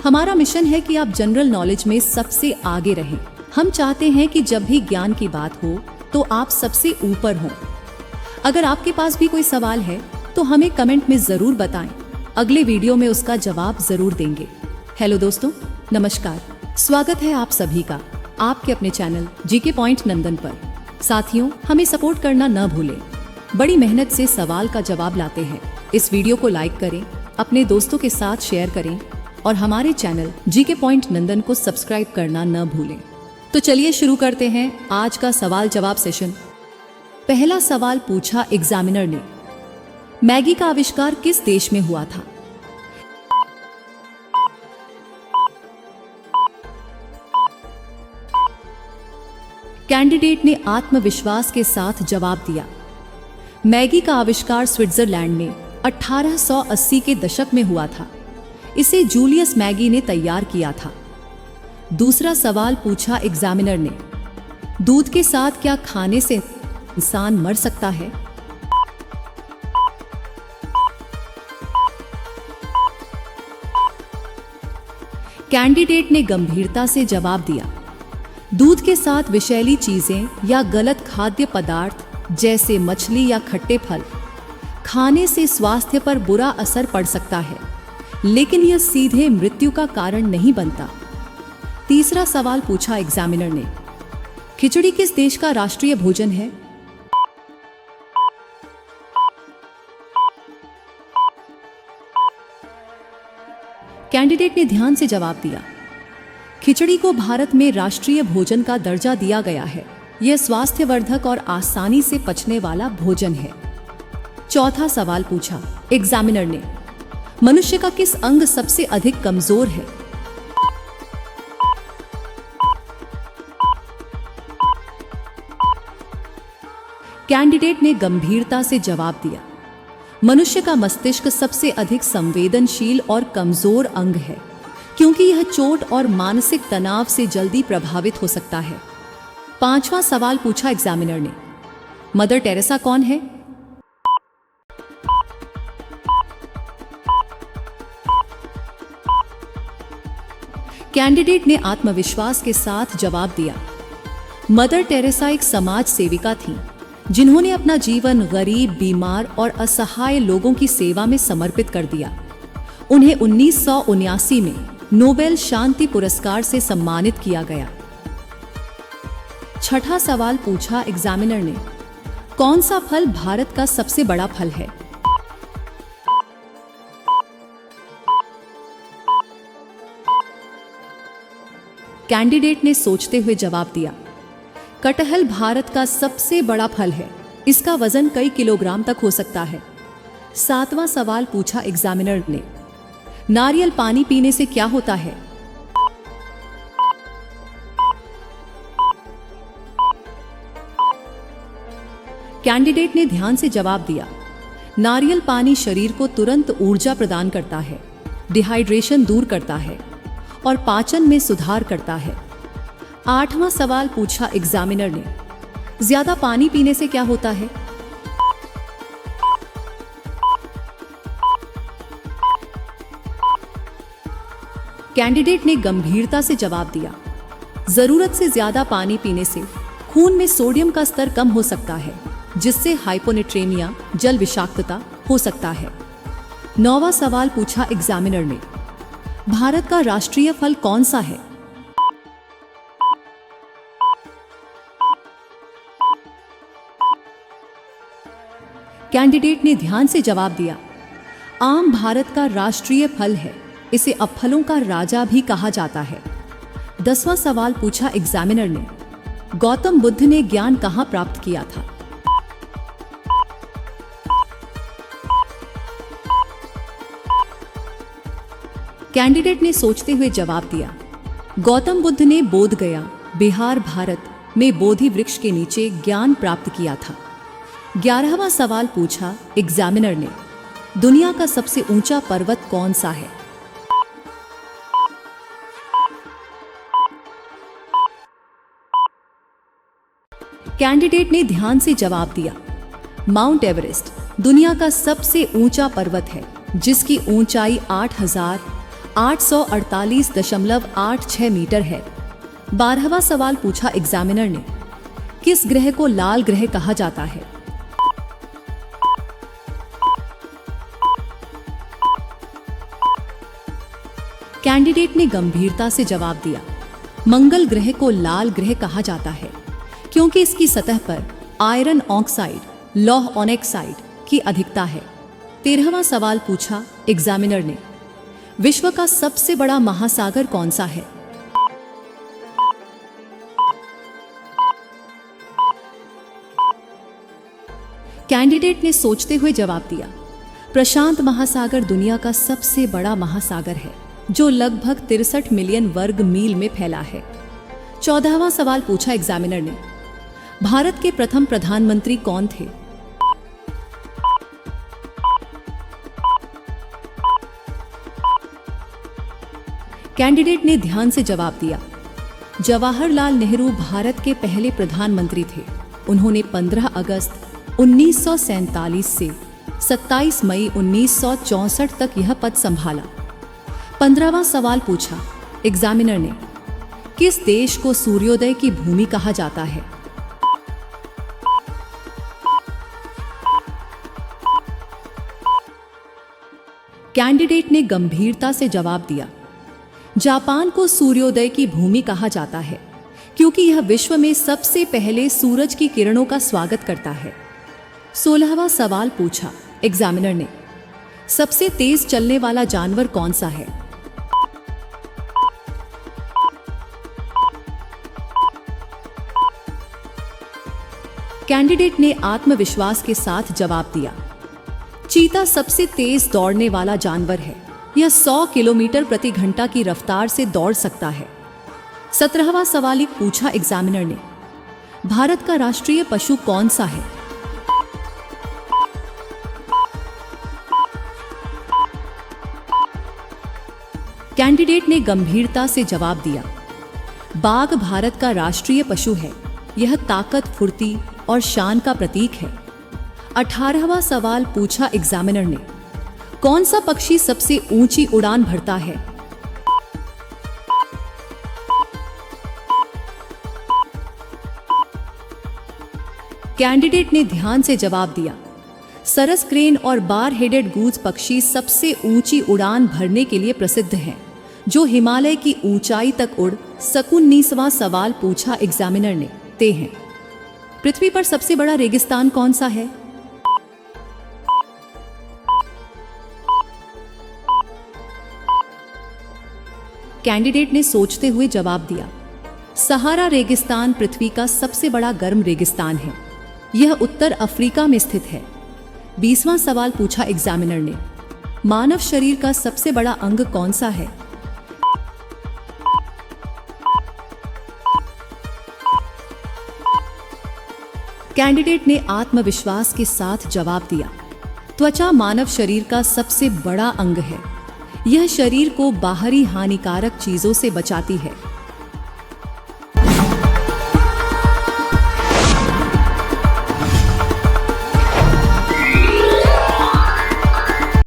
हमारा मिशन है कि आप जनरल नॉलेज में सबसे आगे रहें। हम चाहते हैं कि जब भी ज्ञान की बात हो तो आप सबसे ऊपर हों। अगर आपके पास भी कोई सवाल है तो हमें कमेंट में जरूर बताएं। अगले वीडियो में उसका जवाब जरूर देंगे। हेलो दोस्तों, नमस्कार। स्वागत है आप सभी का आपके अपने चैनल जीके पॉइंट नंदन पर। साथियों, हमें सपोर्ट करना न भूलें। बड़ी मेहनत से सवाल का जवाब लाते हैं। इस वीडियो को लाइक करें, अपने दोस्तों के साथ शेयर करें और हमारे चैनल जीके पॉइंट नंदन को सब्सक्राइब करना न भूलें। तो चलिए शुरू करते हैं आज का सवाल जवाब सेशन। पहला सवाल पूछा एग्जामिनर ने, मैगी का आविष्कार किस देश में हुआ था? कैंडिडेट ने आत्मविश्वास के साथ जवाब दिया, मैगी का आविष्कार स्विट्जरलैंड में 1880 के दशक में हुआ था। इसे जूलियस मैगी ने तैयार किया था। दूसरा सवाल पूछा एग्जामिनर ने, दूध के साथ क्या खाने से इंसान मर सकता है? कैंडिडेट ने गंभीरता से जवाब दिया, दूध के साथ विषैली चीजें या गलत खाद्य पदार्थ जैसे मछली या खट्टे फल खाने से स्वास्थ्य पर बुरा असर पड़ सकता है, लेकिन यह सीधे मृत्यु का कारण नहीं बनता। तीसरा सवाल पूछा एग्जामिनर ने, खिचड़ी किस देश का राष्ट्रीय भोजन है? कैंडिडेट ने ध्यान से जवाब दिया, खिचड़ी को भारत में राष्ट्रीय भोजन का दर्जा दिया गया है। यह स्वास्थ्यवर्धक और आसानी से पचने वाला भोजन है। चौथा सवाल पूछा एग्जामिनर ने, मनुष्य का किस अंग सबसे अधिक कमजोर है? कैंडिडेट ने गंभीरता से जवाब दिया, मनुष्य का मस्तिष्क सबसे अधिक संवेदनशील और कमजोर अंग है, क्योंकि यह चोट और मानसिक तनाव से जल्दी प्रभावित हो सकता है। पांचवा सवाल पूछा एग्जामिनर ने, मदर टेरेसा कौन है? कैंडिडेट ने आत्मविश्वास के साथ जवाब दिया, मदर टेरेसा एक समाज सेविका थी जिन्होंने अपना जीवन गरीब, बीमार और असहाय लोगों की सेवा में समर्पित कर दिया। उन्हें 1979 में नोबेल शांति पुरस्कार से सम्मानित किया गया। छठा सवाल पूछा एग्जामिनर ने, कौन सा फल भारत का सबसे बड़ा फल है? कैंडिडेट ने सोचते हुए जवाब दिया, कटहल भारत का सबसे बड़ा फल है। इसका वजन कई किलोग्राम तक हो सकता है। सातवां सवाल पूछा एग्जामिनर ने, नारियल पानी पीने से क्या होता है? कैंडिडेट ने ध्यान से जवाब दिया, नारियल पानी शरीर को तुरंत ऊर्जा प्रदान करता है, डिहाइड्रेशन दूर करता है और पाचन में सुधार करता है। आठवां सवाल पूछा एग्जामिनर ने, ज्यादा पानी पीने से क्या होता है? कैंडिडेट ने गंभीरता से जवाब दिया, जरूरत से ज्यादा पानी पीने से खून में सोडियम का स्तर कम हो सकता है, जिससे हाइपोनेट्रेमिया, जल विषाक्तता हो सकता है। नौवां सवाल पूछा एग्जामिनर ने, भारत का राष्ट्रीय फल कौन सा है? कैंडिडेट ने ध्यान से जवाब दिया, आम भारत का राष्ट्रीय फल है। इसे अपफलों का राजा भी कहा जाता है। 10वां सवाल पूछा एग्जामिनर ने, गौतम बुद्ध ने ज्ञान कहां प्राप्त किया था? कैंडिडेट ने सोचते हुए जवाब दिया, गौतम बुद्ध ने बोध गया, बिहार, भारत में बोधि वृक्ष के नीचे ज्ञान प्राप्त किया था। 11वां सवाल पूछा एग्जामिनर ने, दुनिया का सबसे ऊंचा पर्वत कौन सा है? कैंडिडेट ने ध्यान से जवाब दिया, माउंट एवरेस्ट दुनिया का सबसे ऊंचा पर्वत है, जिसकी ऊंचाई 848.86 मीटर है। 12वां सवाल पूछा एग्जामिनर ने, किस ग्रह को लाल ग्रह कहा जाता है? कैंडिडेट ने गंभीरता से जवाब दिया, मंगल ग्रह को लाल ग्रह कहा जाता है क्योंकि इसकी सतह पर आयरन ऑक्साइड, लौह ऑनेक्साइड की अधिकता है। 13वां सवाल पूछा एग्जामिनर ने, विश्व का सबसे बड़ा महासागर कौन सा है? कैंडिडेट ने सोचते हुए जवाब दिया, प्रशांत महासागर दुनिया का सबसे बड़ा महासागर है जो लगभग 63 मिलियन वर्ग मील में फैला है। 14वां सवाल पूछा एग्जामिनर ने, भारत के प्रथम प्रधानमंत्री कौन थे? कैंडिडेट ने ध्यान से जवाब दिया, जवाहरलाल नेहरू भारत के पहले प्रधानमंत्री थे। उन्होंने 15 अगस्त 1947 से 27 मई 1964 तक यह पद संभाला। 15वां सवाल पूछा एग्जामिनर ने, किस देश को सूर्योदय की भूमि कहा जाता है? कैंडिडेट ने गंभीरता से जवाब दिया, जापान को सूर्योदय की भूमि कहा जाता है क्योंकि यह विश्व में सबसे पहले सूरज की किरणों का स्वागत करता है। 16वां सवाल पूछा एग्जामिनर ने, सबसे तेज चलने वाला जानवर कौन सा है? कैंडिडेट ने आत्मविश्वास के साथ जवाब दिया, चीता सबसे तेज दौड़ने वाला जानवर है। यह 100 किलोमीटर प्रति घंटा की रफ्तार से दौड़ सकता है। 17वां सवाल पूछा एग्जामिनर ने, भारत का राष्ट्रीय पशु कौन सा है? कैंडिडेट ने गंभीरता से जवाब दिया, बाघ भारत का राष्ट्रीय पशु है। यह ताकत, फुर्ती और शान का प्रतीक है। 18वां सवाल पूछा एग्जामिनर ने, कौन सा पक्षी सबसे ऊंची उड़ान भरता है? कैंडिडेट ने ध्यान से जवाब दिया, सरस क्रेन और बार हेडेड गूज पक्षी सबसे ऊंची उड़ान भरने के लिए प्रसिद्ध हैं, जो हिमालय की ऊंचाई तक उड़ सकूं। 19वां सवाल पूछा एग्जामिनर ने, ते हैं, पृथ्वी पर सबसे बड़ा रेगिस्तान कौन सा है? कैंडिडेट ने सोचते हुए जवाब दिया, सहारा रेगिस्तान पृथ्वी का सबसे बड़ा गर्म रेगिस्तान है। यह उत्तर अफ्रीका में स्थित है। 20वां सवाल पूछा एग्जामिनर ने, मानव शरीर का सबसे बड़ा अंग कौन सा है? कैंडिडेट ने आत्मविश्वास के साथ जवाब दिया, त्वचा मानव शरीर का सबसे बड़ा अंग है। यह शरीर को बाहरी हानिकारक चीजों से बचाती है।